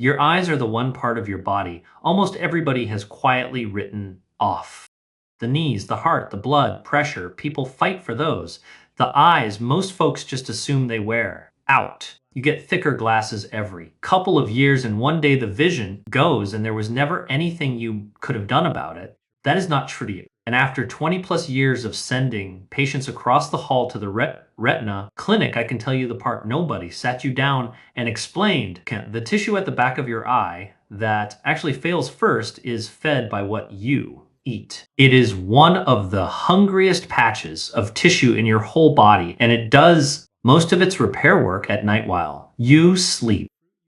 Your eyes are the one part of your body almost everybody has quietly written off. The knees, the heart, the blood, pressure, people fight for those. The eyes, most folks just assume they wear out. You get thicker glasses every couple of years, and one day the vision goes, and there was never anything you could have done about it. That is not true to you. And after 20 plus years of sending patients across the hall to the retina clinic, I can tell you the part nobody sat you down and explained. The tissue at the back of your eye that actually fails first is fed by what you eat. It is one of the hungriest patches of tissue in your whole body, and it does most of its repair work at night while you sleep.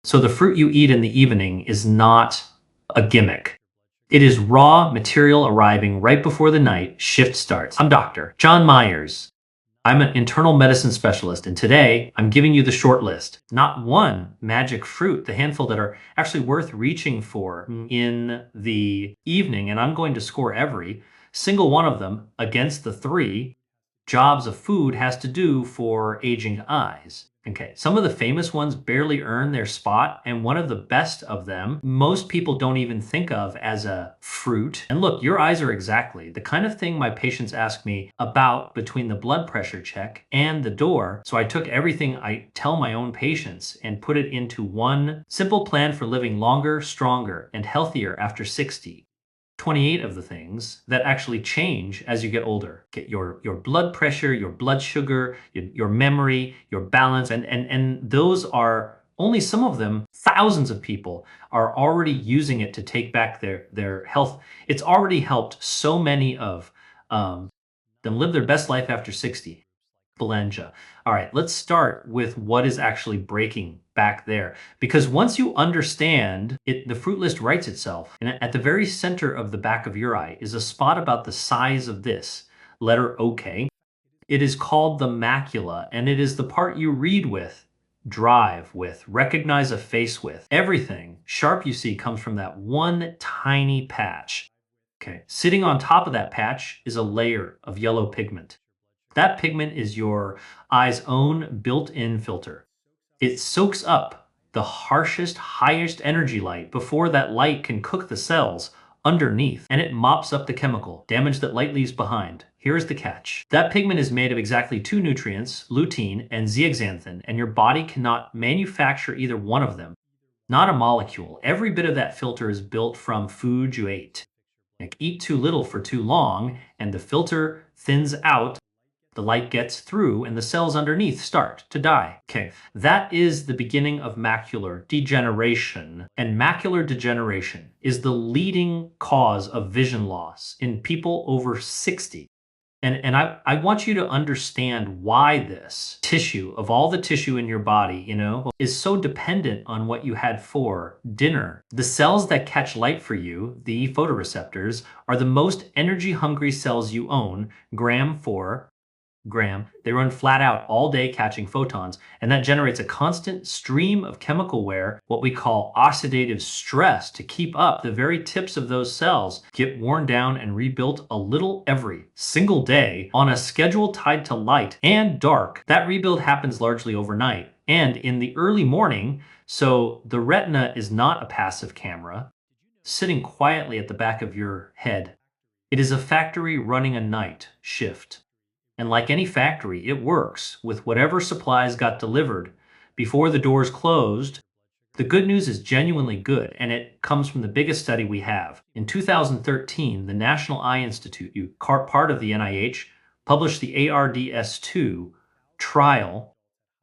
So the fruit you eat in the evening is not a gimmick. It is raw material arriving right before the night shift starts. I'm Dr. John Myers. I'm an internal medicine specialist, and today I'm giving you the short list. Not one magic fruit, the handful that are actually worth reaching for in the evening, and I'm going to score every single one of them against the three jobs a food has to do for aging eyes. Okay, some of the famous ones barely earn their spot, and one of the best of them, most people don't even think of as a fruit. And look, your eyes are exactly the kind of thing my patients ask me about between the blood pressure check and the door. So I took everything I tell my own patients and put it into one simple plan for living longer, stronger, and healthier after 60. 28 of the things that actually change as you get older. Get your blood pressure, your blood sugar, your memory, your balance, and those are only some of them. Thousands of people are already using it to take back their health. It's already helped so many of them live their best life after 60. Belenja. All right, let's start with what is actually breaking back there. Because once you understand it, the fruit list writes itself. And at the very center of the back of your eye is a spot about the size of this letter OK. It is called the macula, and it is the part you read with, drive with, recognize a face with. Everything sharp you see comes from that one tiny patch. Okay, sitting on top of that patch is a layer of yellow pigment. That pigment is your eye's own built-in filter. It soaks up the harshest, highest energy light before that light can cook the cells underneath, and it mops up the chemical damage that light leaves behind. Here's the catch. That pigment is made of exactly two nutrients, lutein and zeaxanthin, and your body cannot manufacture either one of them. Not a molecule. Every bit of that filter is built from food you ate. Like, eat too little for too long, and the filter thins out. The light gets through and the cells underneath start to die. Okay, that is the beginning of macular degeneration. And macular degeneration is the leading cause of vision loss in people over 60. And I want you to understand why this tissue, of all the tissue in your body, is so dependent on what you had for dinner. The cells that catch light for you, the photoreceptors, are the most energy hungry cells you own, gram for gram. They run flat out all day catching photons, and that generates a constant stream of chemical wear, what we call oxidative stress, to keep up. The very tips of those cells get worn down and rebuilt a little every single day on a schedule tied to light and dark. That rebuild happens largely overnight and in the early morning, so the retina is not a passive camera sitting quietly at the back of your head. It is a factory running a night shift. And like any factory, it works with whatever supplies got delivered before the doors closed. The good news is genuinely good, and it comes from the biggest study we have. In 2013, the National Eye Institute, part of the NIH, published the ARDS2 trial.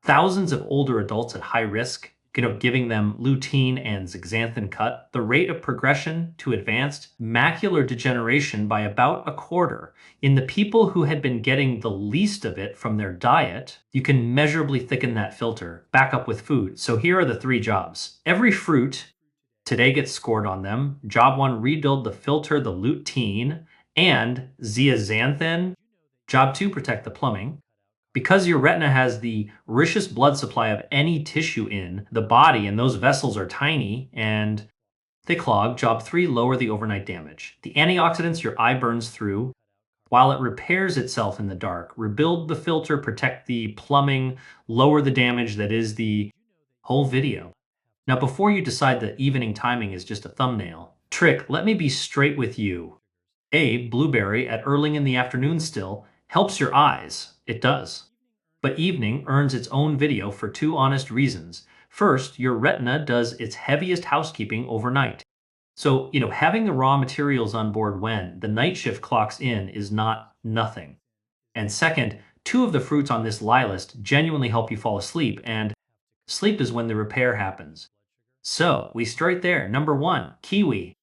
Thousands of older adults at high risk, giving them lutein and zeaxanthin cut the rate of progression to advanced macular degeneration by about a quarter. In the people who had been getting the least of it from their diet, you can measurably thicken that filter back up with food. So here are the three jobs. Every fruit today gets scored on them. Job one, rebuild the filter, the lutein and zeaxanthin. Job two, protect the plumbing. Because your retina has the richest blood supply of any tissue in the body, and those vessels are tiny and they clog, job three, lower the overnight damage. The antioxidants your eye burns through while it repairs itself in the dark. Rebuild the filter, protect the plumbing, lower the damage that is the whole video. Now, before you decide that evening timing is just a thumbnail trick, let me be straight with you. A blueberry at early in the afternoon still helps your eyes. It does. But evening earns its own video for two honest reasons. First, your retina does its heaviest housekeeping overnight. So, having the raw materials on board when the night shift clocks in is not nothing. And second, two of the fruits on this lie list genuinely help you fall asleep, and sleep is when the repair happens. So, we start there. Number one, kiwi.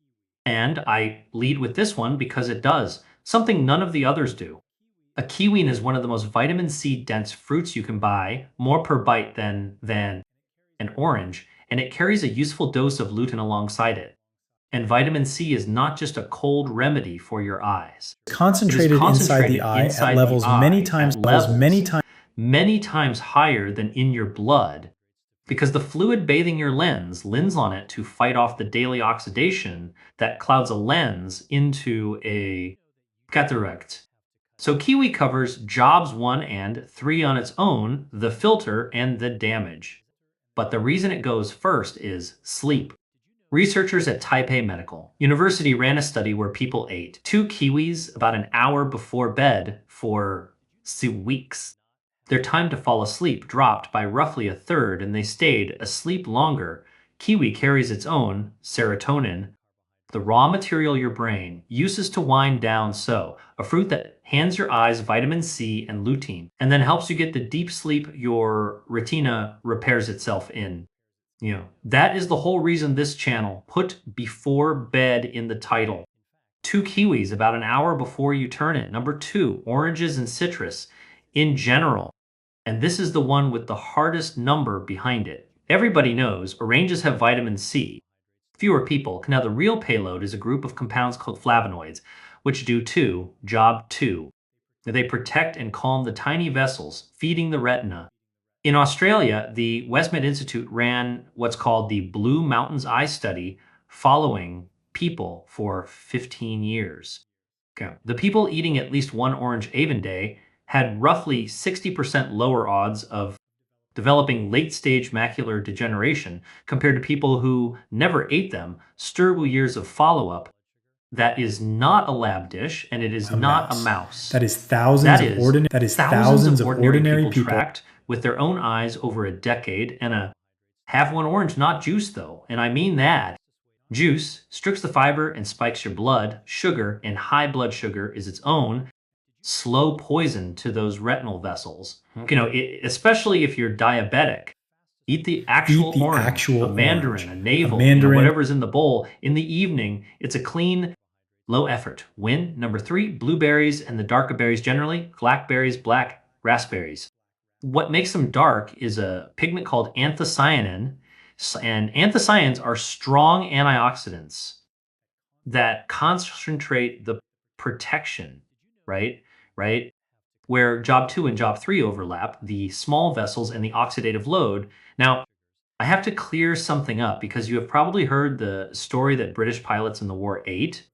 And I lead with this one because it does something none of the others do. A kiwi is one of the most vitamin C dense fruits you can buy, more per bite than an orange, and it carries a useful dose of lutein alongside it. And vitamin C is not just a cold remedy for your eyes. It is Concentrated inside the concentrated eye inside at the levels many eye times at levels many times higher than in your blood because the fluid bathing your lens lends on it to fight off the daily oxidation that clouds a lens into a cataract. So kiwi covers jobs 1 and 3 on its own, the filter and the damage. But the reason it goes first is sleep. Researchers at Taipei Medical University ran a study where people ate 2 kiwis about an hour before bed for 2 weeks. Their time to fall asleep dropped by roughly a third and they stayed asleep longer. Kiwi carries its own serotonin, the raw material your brain uses to wind down, so a fruit that hands your eyes vitamin C and lutein and then helps you get the deep sleep your retina repairs itself in. That is the whole reason this channel put before bed in the title. 2 kiwis about an hour before you turn it. Number two, oranges and citrus in general. And this is the one with the hardest number behind it. Everybody knows oranges have vitamin C. Fewer people. Now, the real payload is a group of compounds called flavonoids, which do job two. They protect and calm the tiny vessels feeding the retina. In Australia, the Westmead Institute ran what's called the Blue Mountains Eye Study, following people for 15 years. Okay. The people eating at least one orange day had roughly 60% lower odds of developing late-stage macular degeneration compared to people who never ate them. Sturble years of follow-up. That is not a lab dish, and it is not a mouse. That is thousands of ordinary people tracked with their own eyes over a decade, and a have one orange, not juice though, and I mean that. Juice strips the fiber and spikes your blood sugar, and high blood sugar is its own slow poison to those retinal vessels. Especially if you're diabetic. Eat the actual orange, a mandarin, a navel, whatever's in the bowl. In the evening, it's a clean, low effort win. Number three, blueberries and the darker berries generally, blackberries, black raspberries. What makes them dark is a pigment called anthocyanin, and anthocyanins are strong antioxidants that concentrate the protection, right? Right? Where job 2 and job 3 overlap, the small vessels and the oxidative load. Now, I have to clear something up because you have probably heard the story that British pilots in the war ate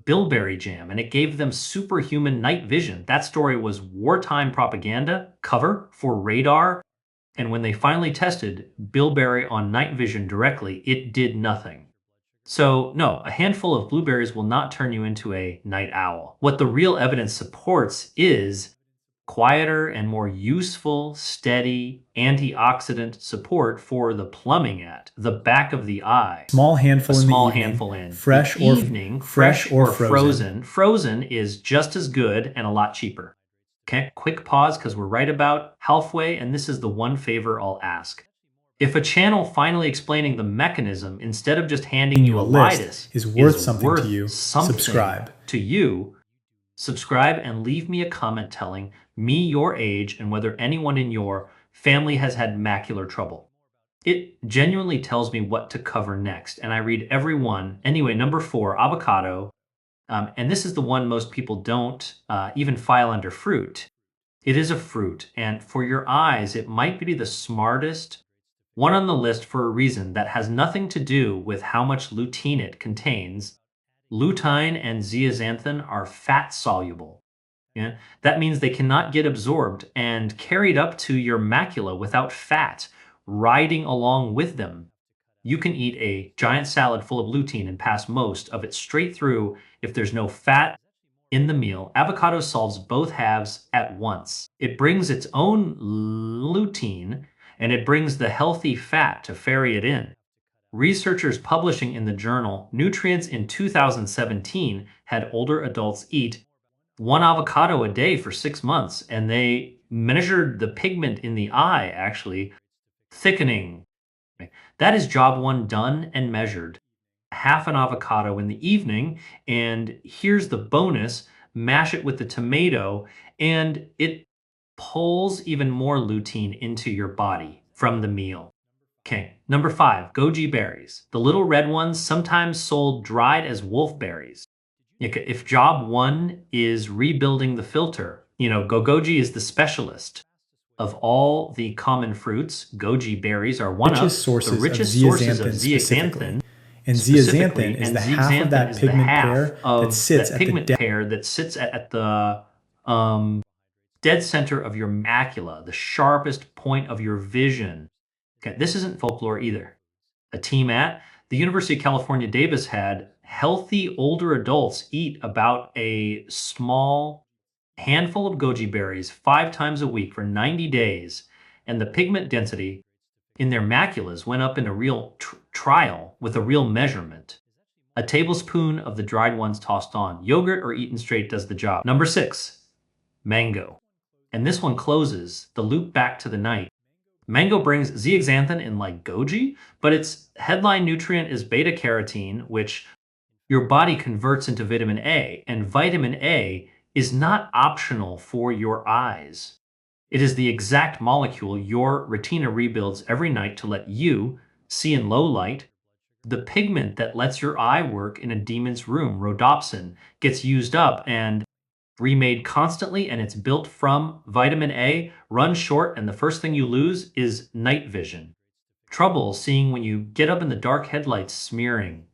bilberry jam and it gave them superhuman night vision. That story was wartime propaganda cover for radar. And when they finally tested bilberry on night vision directly, it did nothing. So, no, a handful of blueberries will not turn you into a night owl. What the real evidence supports is quieter and more useful, steady antioxidant support for the plumbing at the back of the eye. Small handful a in small the evening, handful in fresh the or evening, fresh or frozen. Frozen is just as good and a lot cheaper. Okay, quick pause because we're right about halfway, and this is the one favor I'll ask. If a channel finally explaining the mechanism instead of just handing you a list is worth something to you, subscribe. Subscribe and leave me a comment telling me your age and whether anyone in your family has had macular trouble. It genuinely tells me what to cover next, and I read every one. Anyway, number 4, avocado. And this is the one most people don't even file under fruit. It is a fruit, and for your eyes, it might be the smartest one on the list for a reason that has nothing to do with how much lutein it contains. Lutein and zeaxanthin are fat soluble. Yeah? That means they cannot get absorbed and carried up to your macula without fat riding along with them. You can eat a giant salad full of lutein and pass most of it straight through if there's no fat in the meal. Avocado solves both halves at once. It brings its own lutein and it brings the healthy fat to ferry it in. Researchers publishing in the journal Nutrients in 2017 had older adults eat one avocado a day for 6 months, and they measured the pigment in the eye actually thickening. That is job one done and measured. Half an avocado in the evening, and here's the bonus, mash it with the tomato, and it pulls even more lutein into your body from the meal. Okay, number 5, goji berries. The little red ones, sometimes sold dried as wolfberries. If job one is rebuilding the filter, goji is the specialist. Of all the common fruits, goji berries are one richest of the sources richest sources of specifically. zeaxanthin. And zeaxanthin is the half of that pigment pair that sits at the dead center of your macula, the sharpest point of your vision. Okay, this isn't folklore either. A team at the University of California, Davis had healthy older adults eat about a small handful of goji berries 5 times a week for 90 days, and the pigment density in their maculas went up in a real trial with a real measurement. A tablespoon of the dried ones tossed on. Yogurt or eaten straight does the job. Number 6, mango. And this one closes the loop back to the night. Mango brings zeaxanthin in like goji, but its headline nutrient is beta carotene, which your body converts into vitamin A, and vitamin A is not optional for your eyes. It is the exact molecule your retina rebuilds every night to let you see in low light. The pigment that lets your eye work in a demon's room, rhodopsin, gets used up and remade constantly, and it's built from vitamin A, runs short, and the first thing you lose is night vision. Trouble seeing when you get up in the dark, headlights smearing.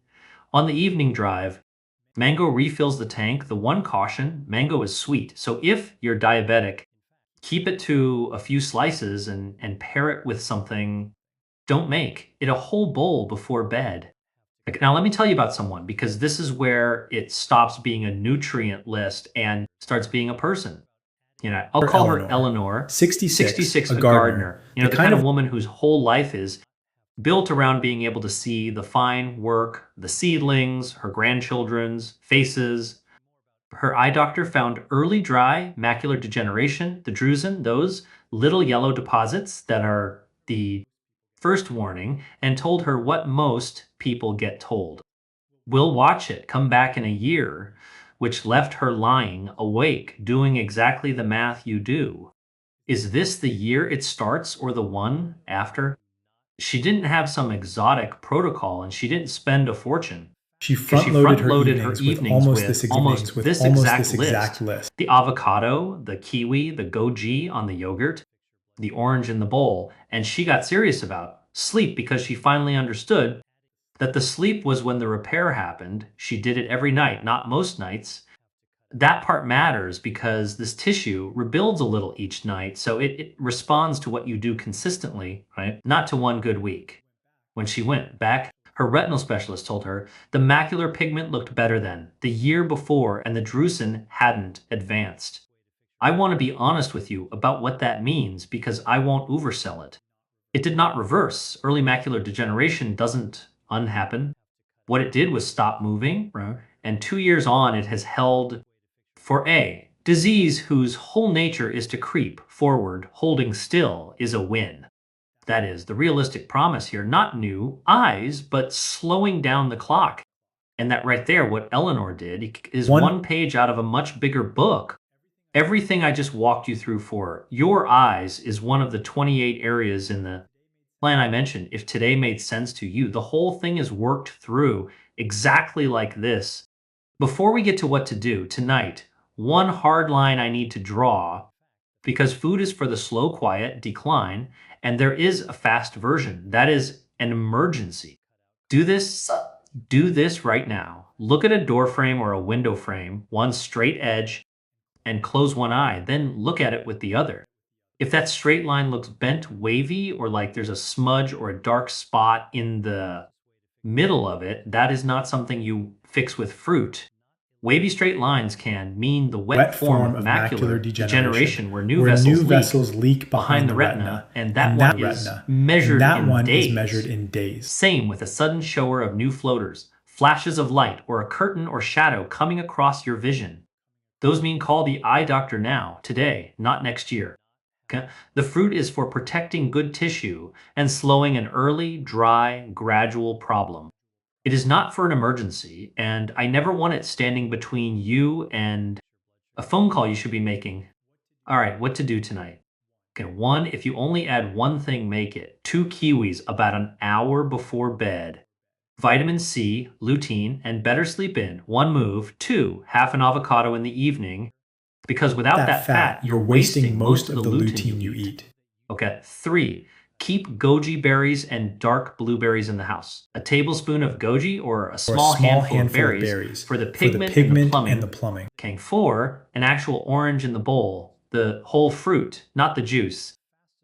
On the evening drive, mango refills the tank. The one caution, mango is sweet. So if you're diabetic, keep it to a few slices and pair it with something. Don't make it a whole bowl before bed. Now, let me tell you about someone, because this is where it stops being a nutrient list and starts being a person. I'll call her Eleanor, 66, a gardener. The kind of woman whose whole life is built around being able to see the fine work, the seedlings, her grandchildren's faces. Her eye doctor found early dry macular degeneration, the drusen, those little yellow deposits that are the first warning, and told her what most people get told. We'll watch it come back in a year, which left her lying awake, doing exactly the math you do. Is this the year it starts or the one after? She didn't have some exotic protocol, and she didn't spend a fortune. She front-loaded her evenings with almost this exact list. The avocado, the kiwi, the goji on the yogurt, the orange in the bowl, and she got serious about sleep because she finally understood that the sleep was when the repair happened. She did it every night, not most nights. That part matters because this tissue rebuilds a little each night, so it responds to what you do consistently, right? Not to one good week. When she went back, her retinal specialist told her the macular pigment looked better then, the year before, and the drusen hadn't advanced. I want to be honest with you about what that means because I won't oversell it. It did not reverse. Early macular degeneration doesn't unhappen. What it did was stop moving, right? And 2 years on, it has held for a disease whose whole nature is to creep forward. Holding still is a win. That is the realistic promise here, not new eyes, but slowing down the clock. And that right there, what Eleanor did, is one page out of a much bigger book. Everything I just walked you through for your eyes is one of the 28 areas in the plan I mentioned. If today made sense to you, the whole thing is worked through exactly like this. Before we get to what to do tonight, one hard line I need to draw, because food is for the slow, quiet decline, and there is a fast version. That is an emergency. Do this right now. Look at a door frame or a window frame, one straight edge, and close one eye. Then look at it with the other. If that straight line looks bent, wavy, or like there's a smudge or a dark spot in the middle of it, that is not something you fix with fruit. Wavy straight lines can mean the wet form of macular degeneration, where new vessels leak behind the retina, and that one is measured in days. Same with a sudden shower of new floaters, flashes of light, or a curtain or shadow coming across your vision. Those mean call the eye doctor now, today, not next year. Okay? The fruit is for protecting good tissue and slowing an early, dry, gradual problem. It is not for an emergency, and I never want it standing between you and a phone call you should be making. All right, what to do tonight? Okay, one, if you only add one thing, make it. 2 kiwis about an hour before bed. Vitamin C, lutein, and better sleep in. One move. Two, half an avocado in the evening, because without that fat, you're wasting most of the lutein you eat. Okay, three, keep goji berries and dark blueberries in the house. A tablespoon of goji or a small handful of berries for the pigment and the plumbing. Okay, four, an actual orange in the bowl, the whole fruit, not the juice.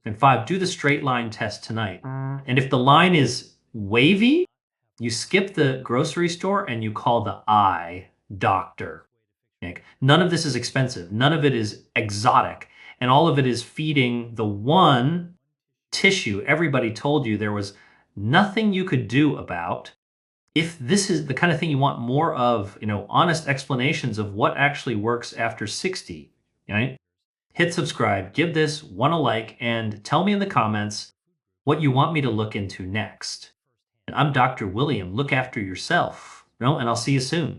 And five, do the straight line test tonight. And if the line is wavy, you skip the grocery store and you call the eye doctor. None of this is expensive. None of it is exotic. And all of it is feeding the one tissue everybody told you there was nothing you could do about. If this is the kind of thing you want more of, honest explanations of what actually works after 60, right? Hit subscribe, give this one a like, and tell me in the comments what you want me to look into next. And I'm Dr. William. Look after yourself, and I'll see you soon.